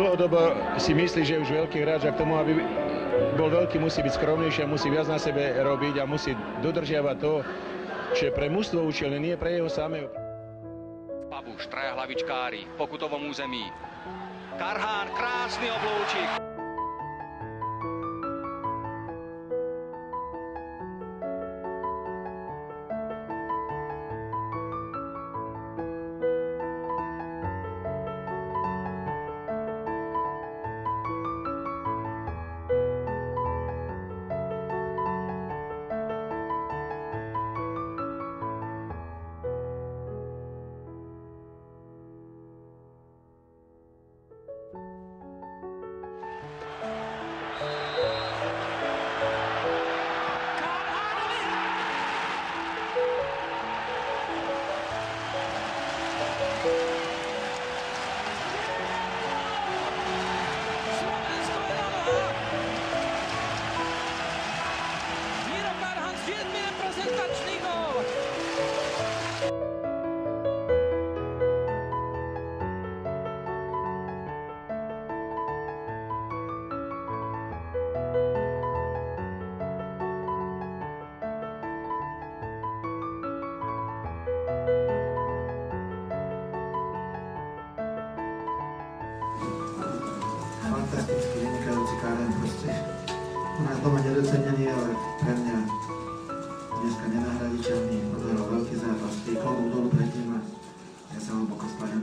dlhodobo si myslí, že je už veľký hráč a k tomu, aby bol veľký, musí byť skromnejší a musí viac na sebe robiť a musí dodržiavať to, čo je pre mužstvo účelné, nie pre jeho samého. Babuš, traja hlavičkári v pokutovom území. Karhán, krásny oblúčik. Fantasticky vynikajúci Karen, proste u nás doma nedocenený, ale pre mňa dneska nenahradičný, odhral veľký zápas, klobúk dolu pred ním a ja sa hlboko skláňam